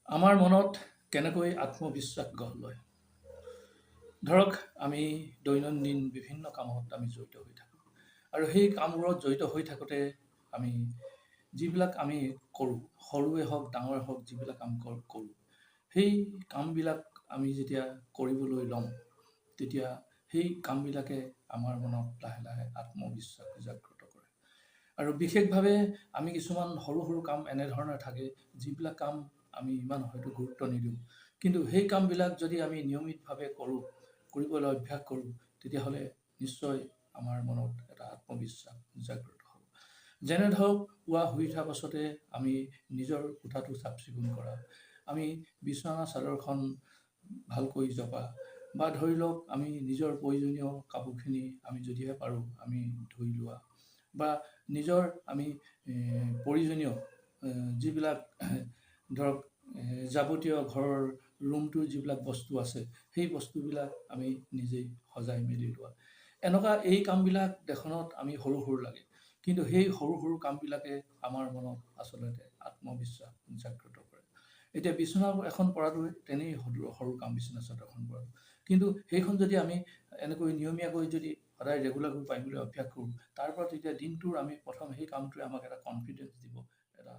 আমাৰ মনত কেনেকৈ আত্মবিশ্বাস গঢ় লয়। ধৰক আমি দৈনন্দিন বিভিন্ন কামত আমি জড়িত হৈ থাকোঁ আৰু সেই কামবোৰত জড়িত হৈ থাকোঁতে আমি যিবিলাক আমি কৰোঁ, সৰুৱে হওক ডাঙৰে হওক যিবিলাক কাম কৰোঁ, সেই কামবিলাক আমি যেতিয়া কৰিবলৈ ল'ম, তেতিয়া সেই কামবিলাকে আমাৰ মনত লাহে লাহে আত্মবিশ্বাস জাগ্ৰত কৰে। আৰু বিশেষভাৱে আমি কিছুমান সৰু সৰু কাম এনেধৰণৰ থাকে, যিবিলাক কাম আমি ইমান হয়তো গুৰুত্ব নিদিওঁ, কিন্তু সেই কামবিলাক যদি আমি নিয়মিতভাৱে কৰোঁ, কৰিবলৈ অভ্যাস কৰোঁ, তেতিয়াহ'লে নিশ্চয় আমাৰ মনত এটা আত্মবিশ্বাস জাগ্ৰত হ'ব। যেনে ধৰক পুৱা শুই উঠাৰ পাছতে আমি নিজৰ কোঠাটো চাফ চিকুণ কৰা, আমি বিচনা চাদৰখন ভালকৈ জপা, বা ধৰি লওক আমি নিজৰ প্ৰয়োজনীয় কাপোৰখিনি আমি যদিহে পাৰোঁ আমি ধুই লোৱা, বা নিজৰ আমি প্ৰয়োজনীয় যিবিলাক ধৰক যাৱতীয় ঘৰৰ ৰুমটোৰ যিবিলাক বস্তু আছে, সেই বস্তুবিলাক আমি নিজেই সজাই মেলি লোৱা। এনেকুৱা এই কামবিলাক দেখোনত আমি সৰু সৰু লাগে, কিন্তু সেই সৰু সৰু কামবিলাকে আমাৰ মনত আচলতে আত্মবিশ্বাস জাগ্ৰত কৰে। এতিয়া বিচনা এখন পৰাটো তেনেই সৰু কাম, বিচনা চাদৰখন পৰাটো, কিন্তু সেইখন যদি আমি এনেকৈ নিয়মীয়াকৈ যদি সদায় ৰেগুলাৰকৈ পাৰিবলৈ অভ্যাস কৰোঁ, তাৰ পৰা তেতিয়া দিনটোৰ আমি প্ৰথম সেই কামটোৱে আমাক এটা কনফিডেঞ্চ দিব, এটা